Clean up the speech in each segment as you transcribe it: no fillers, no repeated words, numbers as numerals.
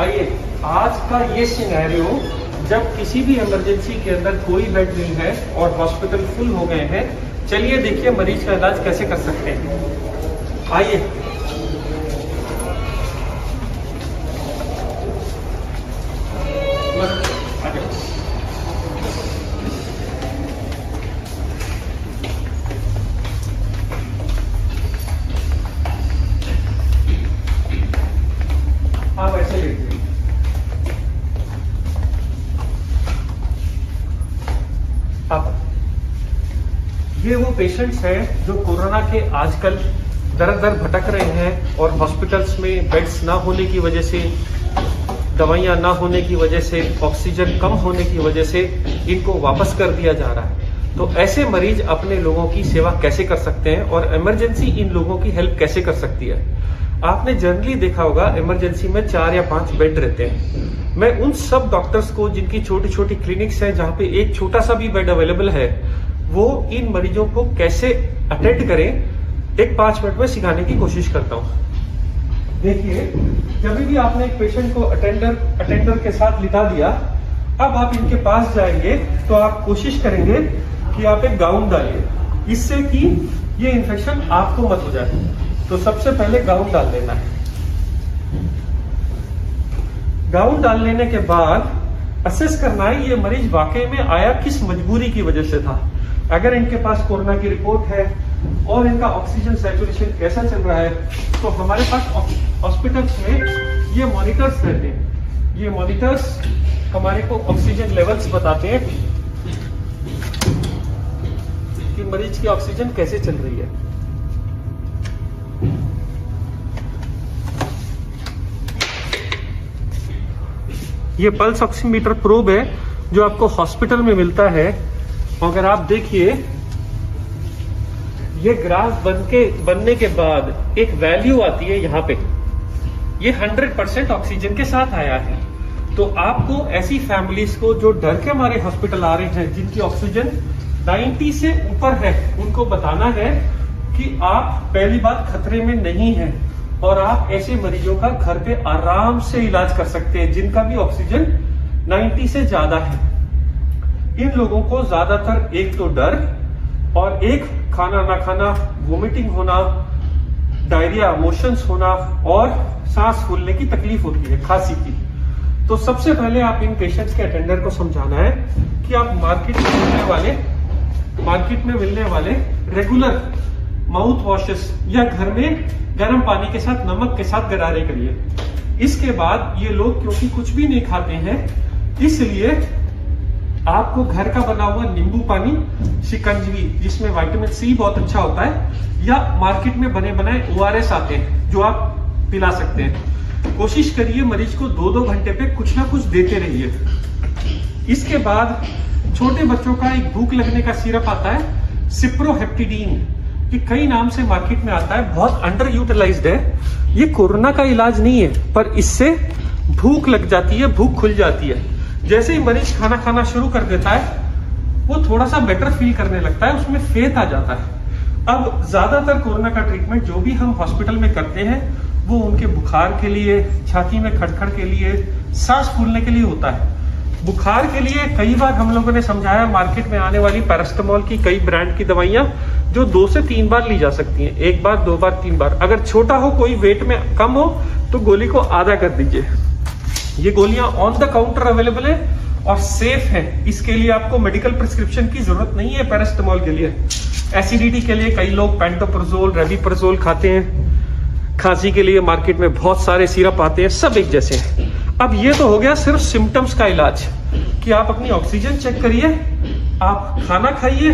आइए, आज का ये सिनेरियो जब किसी भी इमरजेंसी के अंदर कोई बेड नहीं है और हॉस्पिटल फुल हो गए हैं। चलिए देखिए मरीज का इलाज कैसे कर सकते हैं। आइए, आप ऐसे लेते आप। ये वो पेशेंट्स हैं जो कोरोना के आजकल दर दर भटक रहे हैं और हॉस्पिटल्स में बेड्स ना होने की वजह से, दवाइयाँ ना होने की वजह से, ऑक्सीजन कम होने की वजह से इनको वापस कर दिया जा रहा है। तो ऐसे मरीज अपने लोगों की सेवा कैसे कर सकते हैं और इमरजेंसी इन लोगों की हेल्प कैसे कर सकती है। आपने जनरली देखा होगा इमरजेंसी में 4 या 5 बेड रहते हैं। मैं उन सब डॉक्टर्स को जिनकी छोटी छोटी क्लिनिक्स हैं जहाँ पे एक छोटा सा भी बेड अवेलेबल है, वो इन मरीजों को कैसे अटेंड करें एक 5 मिनट में सिखाने की कोशिश करता हूँ। देखिए, जब भी आपने एक पेशेंट को अटेंडर के साथ लिटा दिया, अब आप इनके पास जाएंगे तो आप कोशिश करेंगे कि आप एक गाउन डालिए, इससे कि ये इन्फेक्शन आपको मत हो जाए। तो सबसे पहले गाउन डाल लेना है। गाउन डाल लेने के बाद असेस करना है ये मरीज वाकई में आया किस मजबूरी की वजह से था। अगर इनके पास कोरोना की रिपोर्ट है और इनका ऑक्सीजन सैचुरेशन कैसा चल रहा है, तो हमारे पास हॉस्पिटल्स में ये मॉनिटर्स रहते हैं। ये मॉनिटर्स हमारे को ऑक्सीजन लेवल्स बताते हैं कि मरीज की ऑक्सीजन कैसे चल रही है। ये पल्स ऑक्सीमीटर प्रोब है जो आपको हॉस्पिटल में मिलता है। अगर आप देखिए, ये ग्राफ बनने के बाद एक वैल्यू आती है यहाँ पे, ये 100% ऑक्सीजन के साथ आया है। तो आपको ऐसी फैमिलीज को जो डर के मारे हॉस्पिटल आ रहे हैं, जिनकी ऑक्सीजन 90 से ऊपर है, उनको बताना है कि आप पहली बात खतरे में नहीं है और आप ऐसे मरीजों का घर पे आराम से इलाज कर सकते हैं जिनका भी ऑक्सीजन 90 से ज्यादा है। इन लोगों को ज्यादातर एक तो डर और एक खाना ना खाना, वोमिटिंग होना, डायरिया, मोशंस होना और सांस फूलने की तकलीफ होती है, खांसी की। तो सबसे पहले आप इन पेशेंट्स के अटेंडर को समझाना है कि आप मार्केट में मिलने वाले रेगुलर माउथ वॉशेस या घर में गर्म पानी के साथ नमक के साथ गरारे करिए। इसके बाद ये लोग क्योंकि कुछ भी नहीं खाते हैं, इसलिए आपको घर का बना हुआ नींबू पानी, शिकंजवी जिसमें विटामिन सी बहुत अच्छा होता है, या मार्केट में बने बनाए ORS आते हैं जो आप पिला सकते हैं। कोशिश करिए मरीज को 2-2 घंटे पे कुछ ना कुछ देते रहिए। इसके बाद छोटे बच्चों का एक भूख लगने का सिरप आता है, सिप्रोहेप्टिडीन, कि कई नाम से मार्केट में आता है, बहुत अंडर यूटिलाइज्ड है। ये कोरोना का इलाज नहीं है, पर इससे भूख लग जाती है, भूख खुल जाती है। जैसे ही मरीज खाना खाना शुरू कर देता है, वो थोड़ा सा बेटर फील करने लगता है, उसमें फेथ आ जाता है। अब ज्यादातर कोरोना का ट्रीटमेंट जो भी हम हॉस्पिटल में करते हैं, वो उनके बुखार के लिए, छाती में खटखड़ के लिए, सांस फूलने के लिए होता है। बुखार के लिए कई बार हम लोगों ने समझाया, मार्केट में आने वाली पैरास्टामोल की कई ब्रांड की दवाइयां जो 2 से 3 बार ली जा सकती हैं, 1 बार, 2 बार, 3 बार। अगर छोटा हो, कोई वेट में कम हो, तो गोली को आधा कर दीजिए। ये गोलियां ऑन द काउंटर अवेलेबल है और सेफ है। इसके लिए आपको मेडिकल प्रिस्क्रिप्शन की जरूरत नहीं है। पैरास्टामोल के लिए, एसिडिटी के लिए कई लोग पेंटोप्रोजोल, रेबिप्रोजोल खाते हैं। खांसी के लिए मार्केट में बहुत सारे सिरप आते हैं, सब एक जैसे हैं। अब ये तो हो गया सिर्फ सिम्टम्स का इलाज कि आप अपनी ऑक्सीजन चेक करिए, आप खाना खाइए,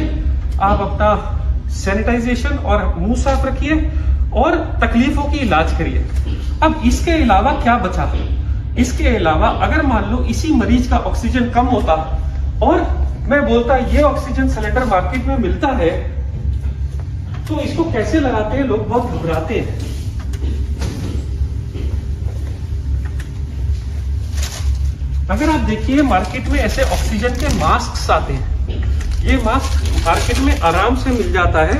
आप अपना सैनिटाइजेशन और मुंह साफ रखिए और तकलीफों की इलाज करिए। अब इसके अलावा क्या बचा? इसके अलावा अगर मान लो इसी मरीज का ऑक्सीजन कम होता और मैं बोलता ये ऑक्सीजन सिलेंडर मार्केट में मिलता है, तो इसको कैसे लगाते हैं लोग, बहुत घबराते हैं। अगर आप देखिए मार्केट में ऐसे ऑक्सीजन के मास्क आते हैं, ये मास्क मार्केट में आराम से मिल जाता है।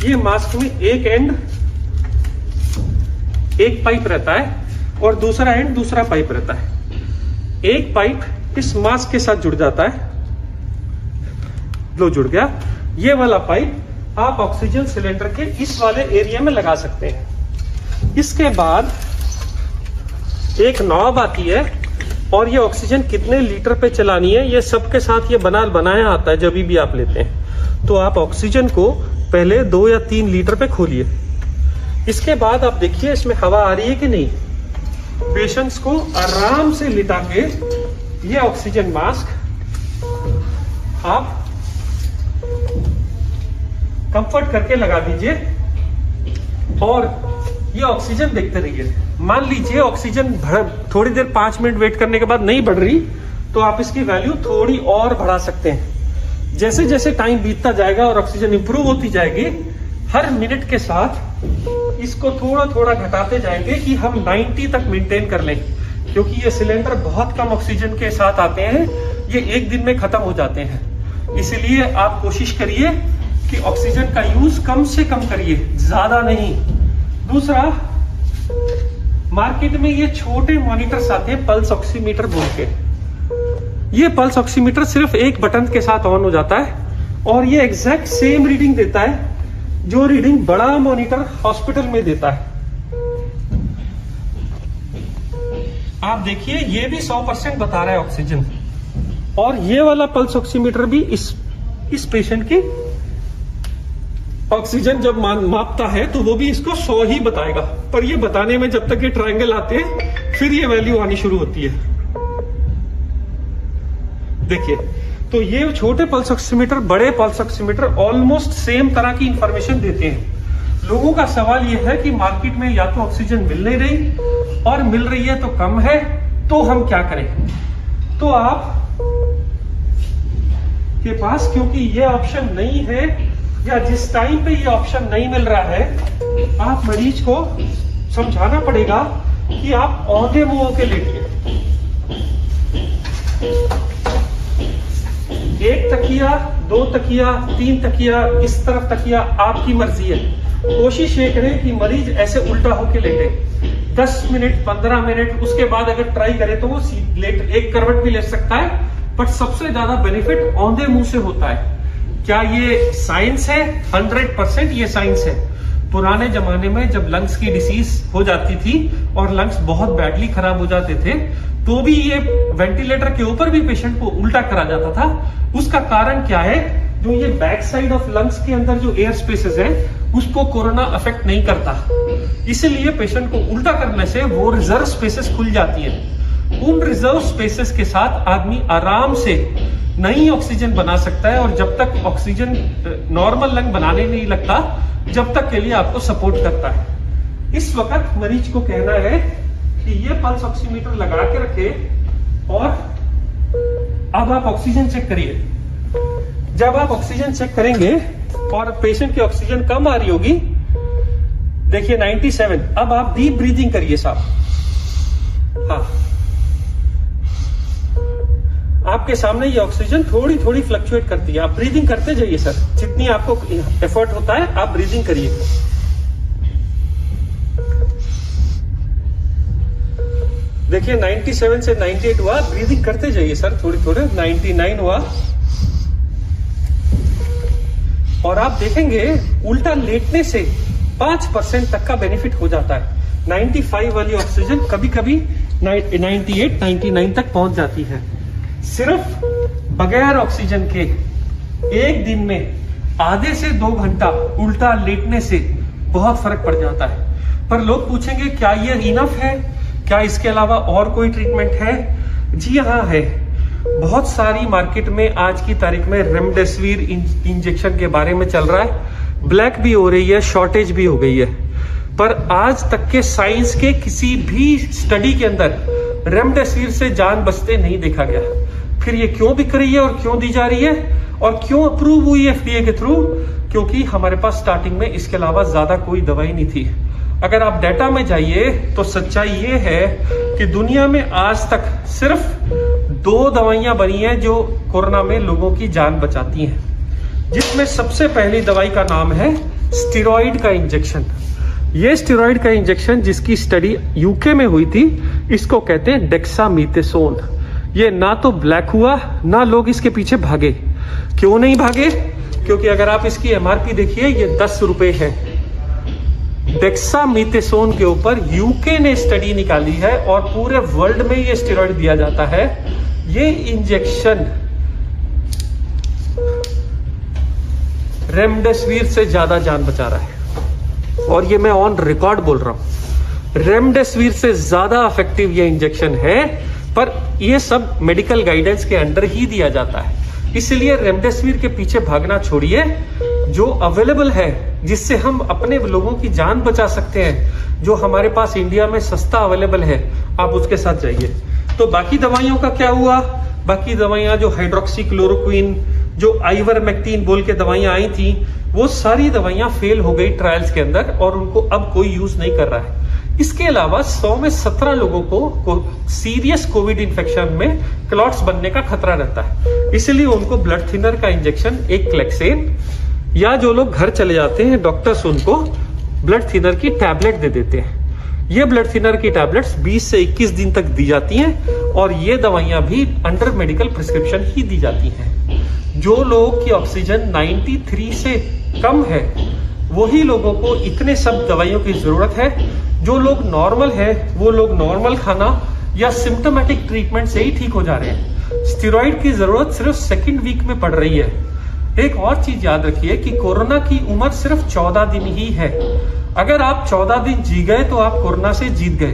ये मास्क में एक एंड एक पाइप रहता है और दूसरा एंड दूसरा पाइप रहता है। एक पाइप इस मास्क के साथ जुड़ जाता है, लो जुड़ गया। ये वाला पाइप आप ऑक्सीजन सिलेंडर के इस वाले एरिया में लगा सकते हैं। इसके बाद एक नॉब आती है और ये ऑक्सीजन कितने लीटर पे चलानी है ये सबके साथ ये बनाया आता है। जब भी आप लेते हैं तो आप ऑक्सीजन को पहले 2 या 3 लीटर पे खोलिए। इसके बाद आप देखिए इसमें हवा आ रही है कि नहीं। पेशेंट्स को आराम से लिटा के ये ऑक्सीजन मास्क आप कंफर्ट करके लगा दीजिए और ये ऑक्सीजन देखते रहिए। मान लीजिए ऑक्सीजन थोड़ी देर 5 मिनट वेट करने के बाद नहीं बढ़ रही तो आप इसकी वैल्यू थोड़ी और बढ़ा सकते हैं। जैसे जैसे टाइम बीतता जाएगा और ऑक्सीजन इंप्रूव होती जाएगी, हर मिनट के साथ इसको थोड़ा थोड़ा घटाते जाएंगे कि हम 90 तक मेंटेन कर लें। क्योंकि ये सिलेंडर बहुत कम ऑक्सीजन के साथ आते हैं, ये एक दिन में खत्म हो जाते हैं। इसलिए आप कोशिश करिए कि ऑक्सीजन का यूज कम से कम करिए, ज्यादा नहीं। दूसरा, मार्केट में ये छोटे मॉनिटर्स आते हैं पल्स ऑक्सीमीटर बोल के। ये पल्स ऑक्सीमीटर सिर्फ एक बटन के साथ ऑन हो जाता है और ये एग्जैक्ट सेम रीडिंग देता है जो रीडिंग बड़ा मॉनिटर हॉस्पिटल में देता है। आप देखिए ये भी 100% बता रहा है ऑक्सीजन, और ये वाला पल्स ऑक्सीमीटर भी इस पेशेंट की ऑक्सीजन जब मापता है तो वो भी इसको 100 ही बताएगा। पर ये बताने में जब तक ये ट्रायंगल आते हैं फिर ये वैल्यू आनी शुरू होती है। देखिए, तो ये छोटे पल्स ऑक्सीमीटर बड़े पल्स ऑक्सीमीटर ऑलमोस्ट सेम तरह की इंफॉर्मेशन देते हैं। लोगों का सवाल ये है कि मार्केट में या तो ऑक्सीजन मिल नहीं रही और मिल रही है तो कम है, तो हम क्या करें। तो आप के पास क्योंकि ये ऑप्शन नहीं है या जिस टाइम पे ये ऑप्शन नहीं मिल रहा है, आप मरीज को समझाना पड़ेगा कि आप औंधे मुंह होके लेटिए। 1 तकिया, 2 तकिया, 3 तकिया, इस तरफ तकिया आपकी मर्जी है। कोशिश ये करें कि मरीज ऐसे उल्टा होके लेटे 10 मिनट 15 मिनट। उसके बाद अगर ट्राई करे तो वो एक करवट भी ले सकता है, बट सबसे ज्यादा बेनिफिट औंधे मुंह से होता है। क्या ये साइंस है? 100% ये साइंस है। पुराने जमाने में जब लंग्स की डिसीज हो जाती थी और लंग्स बहुत बैडली खराब हो जाते थे तो भी ये वेंटिलेटर के ऊपर भी पेशेंट को उल्टा करा जाता था। उसका कारण क्या है? जो ये बैक साइड ऑफ लंग्स के अंदर जो एयर स्पेसेस है उसको कोरोना अफेक्ट नहीं करता, इसलिए पेशेंट को उल्टा करने से वो रिजर्व स्पेसेस खुल जाती है। उन रिजर्व स्पेसेस के साथ आदमी आराम से नई ऑक्सीजन बना सकता है, और जब तक ऑक्सीजन नॉर्मल लंग बनाने नहीं लगता जब तक के लिए आपको सपोर्ट करता है। इस वक्त मरीज को कहना है कि ये पल्स ऑक्सीमीटर लगा के रखे और अब आप ऑक्सीजन चेक करिए। जब आप ऑक्सीजन चेक करेंगे और पेशेंट की ऑक्सीजन कम आ रही होगी, देखिए 97, अब आप डीप ब्रीदिंग करिए साहब। हाँ, आपके सामने ये ऑक्सीजन थोड़ी थोड़ी फ्लक्चुएट करती है। आप ब्रीदिंग करते जाइए सर, जितनी आपको एफर्ट होता है आप ब्रीदिंग करिए। देखिए 97 से 98 हुआ, ब्रीदिंग करते जाइए सर थोड़ी थोड़े। 99 हुआ, और आप देखेंगे उल्टा लेटने से 5% तक का बेनिफिट हो जाता है। 95 वाली ऑक्सीजन कभी कभी 98, 99 तक पहुंच जाती है। सिर्फ बगैर ऑक्सीजन के एक दिन में आधे से 2 घंटा उल्टा लेटने से बहुत फर्क पड़ जाता है। पर लोग पूछेंगे क्या ये इनफ है, क्या इसके अलावा और कोई ट्रीटमेंट है? जी हाँ है। बहुत सारी मार्केट में आज की तारीख में रेमडेसिविर इंजेक्शन के बारे में चल रहा है, ब्लैक भी हो रही है, शॉर्टेज भी हो गई है। पर आज तक के साइंस के किसी भी स्टडी के अंदर रेमडेसिविर से जान बचते नहीं देखा गया। फिर ये क्यों बिक रही है और क्यों दी जा रही है और क्यों अप्रूव हुई एफडीए के थ्रू? क्योंकि हमारे पास स्टार्टिंग में इसके अलावा ज्यादा कोई दवाई नहीं थी। अगर आप डेटा में जाइए तो सच्चाई ये है कि दुनिया में आज तक सिर्फ 2 दवाइयां बनी हैं जो कोरोना में लोगों की जान बचाती हैं, जिसमें सबसे पहली दवाई का नाम है स्टेरॉइड का इंजेक्शन। ये स्टेरॉइड का इंजेक्शन जिसकी स्टडी यूके में हुई थी, इसको कहते हैं डेक्सामीथासोन। ये ना तो ब्लैक हुआ, ना लोग इसके पीछे भागे। क्यों नहीं भागे? क्योंकि अगर आप इसकी एमआरपी देखिए, ये 10 रुपए है। डेक्सामीथासोन के ऊपर यूके ने स्टडी निकाली है और पूरे वर्ल्ड में ये स्टेरॉइड दिया जाता है। ये इंजेक्शन रेमडेसिविर से ज्यादा जान बचा रहा है, और ये मैं ऑन रिकॉर्ड बोल रहा हूं। रेमडेसिविर से ज्यादा इफेक्टिव ये इंजेक्शन है, पर ये सब मेडिकल गाइडेंस के अंडर ही दिया जाता है। इसलिए रेमडेसिविर के पीछे भागना छोड़िए, जो अवेलेबल है जिससे हम अपने लोगों की जान बचा सकते हैं, जो हमारे पास इंडिया में सस्ता अवेलेबल है, आप उसके साथ जाइए। तो बाकी दवाइयों का क्या हुआ? बाकी दवाइयां जो हाइड्रोक्सीक्लोरोक्विन, जो आइवरमेक्टिन बोल के दवाइयां आई थी, वो सारी दवाइयां फेल हो गई ट्रायल्स के अंदर और उनको अब कोई यूज नहीं कर रहा है। इसके अलावा 100 में 17 लोगों को सीरियस कोविड इंफेक्शन में क्लॉट्स बनने का खतरा रहता है। इसलिए उनको ब्लड थिनर का इंजेक्शन, एक क्लेक्सेन, या जो लोग घर चले जाते हैं डॉक्टर्स उनको ब्लड थिनर की टैबलेट दे देते हैं। ये ब्लड थिनर की टैबलेट्स 20 से 21 दिन तक दी जाती हैं और ये दवाइयां भी अंडर मेडिकल प्रिस्क्रिप्शन ही दी जाती हैं। जो लोग की ऑक्सीजन 93 से कम है, वही लोगों को इतने सब दवाइयों की जरूरत है। जो लोग नॉर्मल है, वो लोग नॉर्मल खाना या सिम्टोमेटिक ट्रीटमेंट से ही ठीक हो जा रहे हैं। स्टेरॉइड की जरूरत सिर्फ सेकेंड वीक में पड़ रही है। एक और चीज याद रखिए कि कोरोना की उम्र सिर्फ 14 दिन ही है। अगर आप 14 दिन जी गए तो आप कोरोना से जीत गए।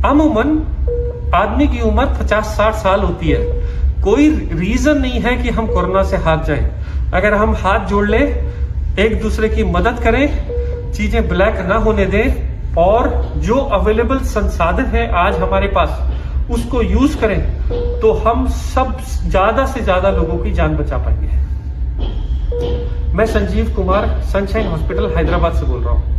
अमूमन आदमी की उम्र 50-60 साल होती है। कोई रीजन नहीं है कि हम कोरोना से हार जाएं। अगर हम हाथ जोड़ ले, एक दूसरे की मदद करें, चीजें ब्लैक ना होने दें, और जो अवेलेबल संसाधन है आज हमारे पास, उसको यूज करें, तो हम सब ज्यादा से ज्यादा लोगों की जान बचा पाएंगे। मैं संजीव कुमार, सनशाइन हॉस्पिटल हैदराबाद से बोल रहा हूं।